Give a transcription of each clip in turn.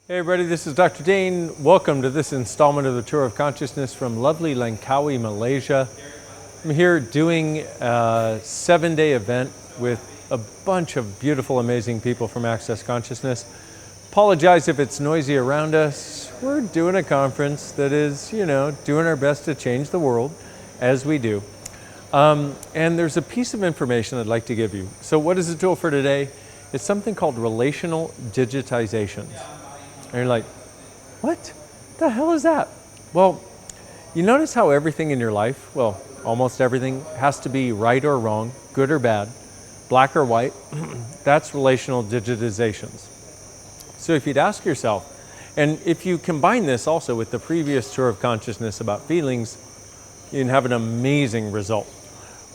Hey everybody, this is Dr. Dane. Welcome to this installment of the Tour of Consciousness from lovely Langkawi, Malaysia. I'm here doing a 7-day event with a bunch of beautiful, amazing people from Access Consciousness. Apologize if it's noisy around us. We're doing a conference that is, doing our best to change the world, as we do. And there's a piece of information I'd like to give you. So what is the tool for today? It's something called relational digitizations. And you're like, what the hell is that? Well, you notice how everything in your life, well, almost everything, has to be right or wrong, good or bad, black or white. That's relational digitizations. So if you'd ask yourself, and if you combine this also with the previous Tour of Consciousness about feelings, you can have an amazing result.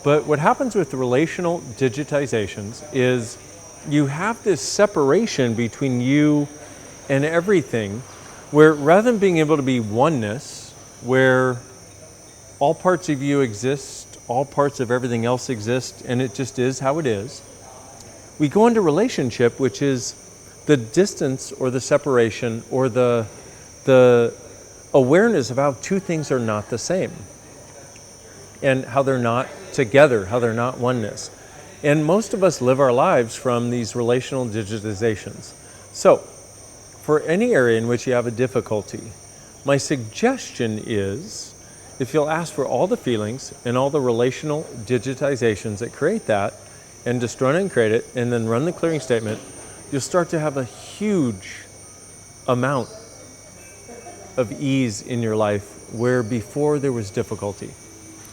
But what happens with the relational digitizations is you have this separation between you and everything, where rather than being able to be oneness, where all parts of you exist, all parts of everything else exist, and it just is how it is, we go into relationship, which is the distance or the separation or the awareness of how two things are not the same and how they're not together, how they're not oneness. And most of us live our lives from these relational digitizations. So, for any area in which you have a difficulty, my suggestion is, if you'll ask for all the feelings and all the relational digitizations that create that, and destroy it and create it, and then run the clearing statement, you'll start to have a huge amount of ease in your life where before there was difficulty.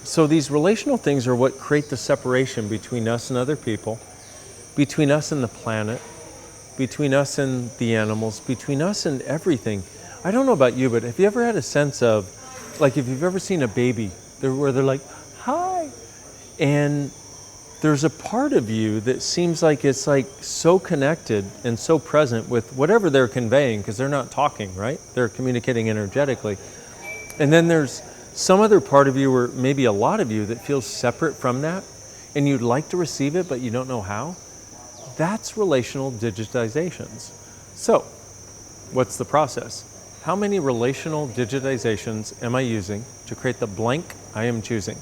So these relational things are what create the separation between us and other people, between us and the planet, between us and the animals, between us and everything. I don't know about you, but have you ever had a sense of, like if you've ever seen a baby where they're like, hi, and there's a part of you that seems like it's like so connected and so present with whatever they're conveying, because they're not talking, right? They're communicating energetically. And then there's some other part of you, or maybe a lot of you, that feels separate from that, and you'd like to receive it, but you don't know how. That's relational digitizations. So, what's the process? How many relational digitizations am I using to create the blank I am choosing?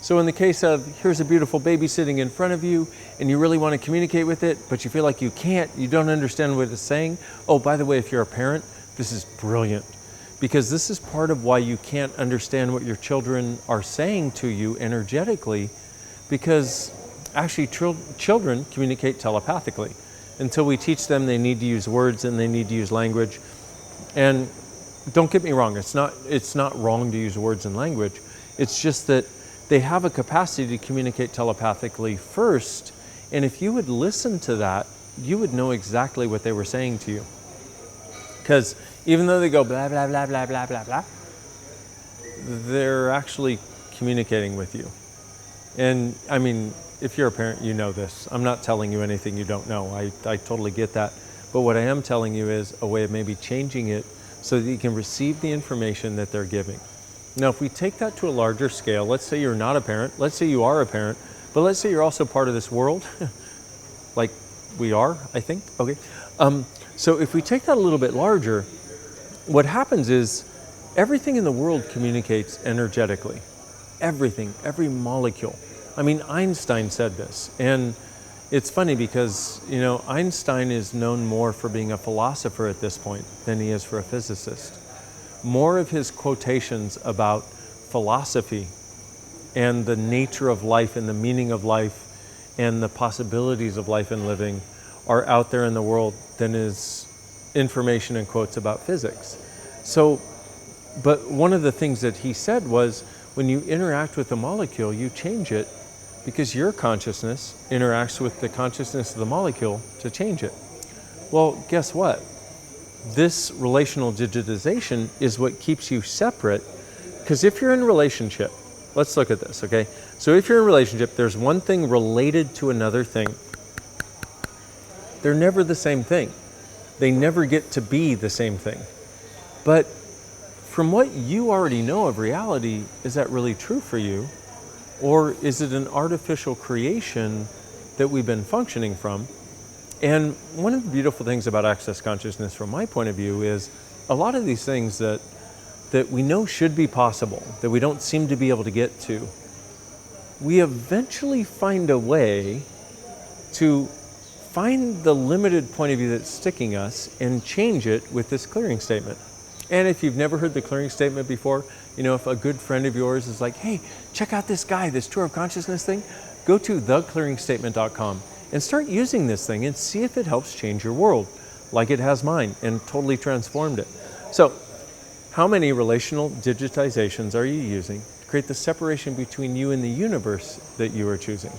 So in the case of, here's a beautiful baby sitting in front of you, and you really want to communicate with it, but you feel like you can't, you don't understand what it's saying. Oh, by the way, if you're a parent, this is brilliant, because this is part of why you can't understand what your children are saying to you energetically, because actually, children communicate telepathically. Until we teach them, they need to use words and they need to use language. And don't get me wrong, it's not wrong to use words and language. It's just that they have a capacity to communicate telepathically first. And if you would listen to that, you would know exactly what they were saying to you. Because even though they go blah, blah, blah, blah, blah, blah, blah, they're actually communicating with you. And I mean, if you're a parent, you know this. I'm not telling you anything you don't know. I totally get that. But what I am telling you is a way of maybe changing it so that you can receive the information that they're giving. Now, if we take that to a larger scale, let's say you're not a parent, let's say you are a parent, but let's say you're also part of this world, like we are, I think, okay. So if we take that a little bit larger, what happens is everything in the world communicates energetically. Everything, every molecule. I mean, Einstein said this, and it's funny because, Einstein is known more for being a philosopher at this point than he is for a physicist. More of his quotations about philosophy and the nature of life and the meaning of life and the possibilities of life and living are out there in the world than his information and quotes about physics. So, but one of the things that he said was, when you interact with a molecule, you change it because your consciousness interacts with the consciousness of the molecule to change it. Well, guess what? This relational digitization is what keeps you separate, because if you're in a relationship, let's look at this, okay? So if you're in a relationship, there's one thing related to another thing. They're never the same thing. They never get to be the same thing. But from what you already know of reality, is that really true for you? Or is it an artificial creation that we've been functioning from? And one of the beautiful things about Access Consciousness from my point of view is a lot of these things that we know should be possible, that we don't seem to be able to get to, we eventually find a way to find the limited point of view that's sticking us and change it with this clearing statement. And if you've never heard the clearing statement before, you know, if a good friend of yours is like, hey, check out this guy, this Tour of Consciousness thing, go to theclearingstatement.com and start using this thing and see if it helps change your world like it has mine and totally transformed it. So, how many relational digitizations are you using to create the separation between you and the universe that you are choosing?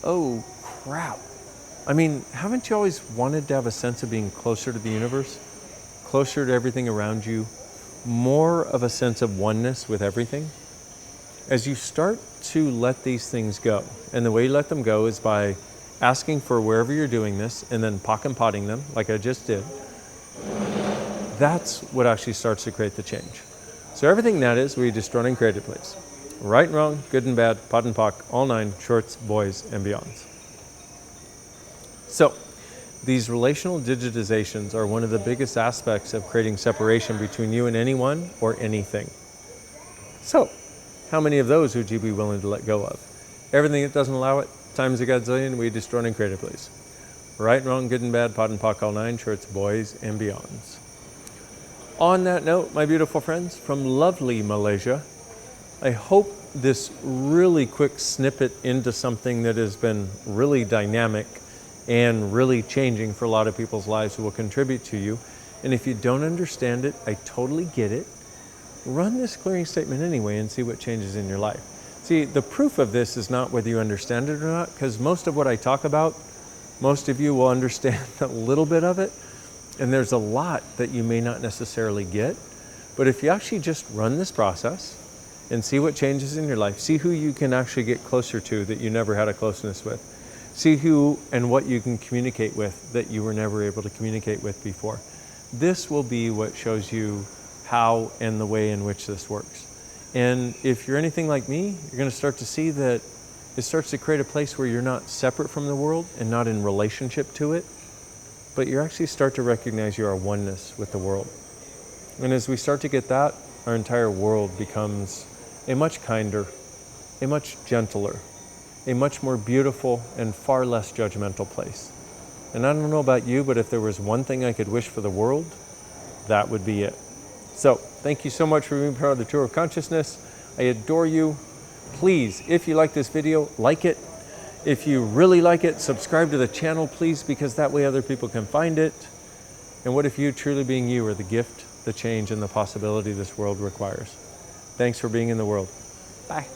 Oh, crap. I mean, haven't you always wanted to have a sense of being closer to the universe? Closer to everything around you? More of a sense of oneness with everything? As you start to let these things go, and the way you let them go is by asking for wherever you're doing this and then pock and potting them like I just did, that's what actually starts to create the change. So everything that is, we destroy and create it, please. Right and wrong, good and bad, pot and pock, all nine, shorts, boys, and beyonds. So, these relational digitizations are one of the biggest aspects of creating separation between you and anyone or anything. So, how many of those would you be willing to let go of? Everything that doesn't allow it, times a godzillion, we destroy and create it, please. Right and wrong, good and bad, pot and pock, all nine, shorts, boys, and beyonds. On that note, my beautiful friends, from lovely Malaysia, I hope this really quick snippet into something that has been really dynamic and really changing for a lot of people's lives will contribute to you. And if you don't understand it, I totally get it. Run this clearing statement anyway and see what changes in your life. See, the proof of this is not whether you understand it or not, because most of what I talk about, most of you will understand a little bit of it, and there's a lot that you may not necessarily get. But if you actually just run this process and see what changes in your life, see who you can actually get closer to that you never had a closeness with, see who and what you can communicate with that you were never able to communicate with before. This will be what shows you how and the way in which this works. And if you're anything like me, you're going to start to see that it starts to create a place where you're not separate from the world and not in relationship to it, but you actually start to recognize you are oneness with the world. And as we start to get that, our entire world becomes a much kinder, a much gentler, a much more beautiful and far less judgmental place. And I don't know about you, but if there was one thing I could wish for the world, that would be it. So, thank you so much for being part of the Tour of Consciousness. I adore you. Please, if you like this video, like it. If you really like it, subscribe to the channel, please, because that way other people can find it. And what if you, truly being you, are the gift, the change, and the possibility this world requires? Thanks for being in the world. Bye.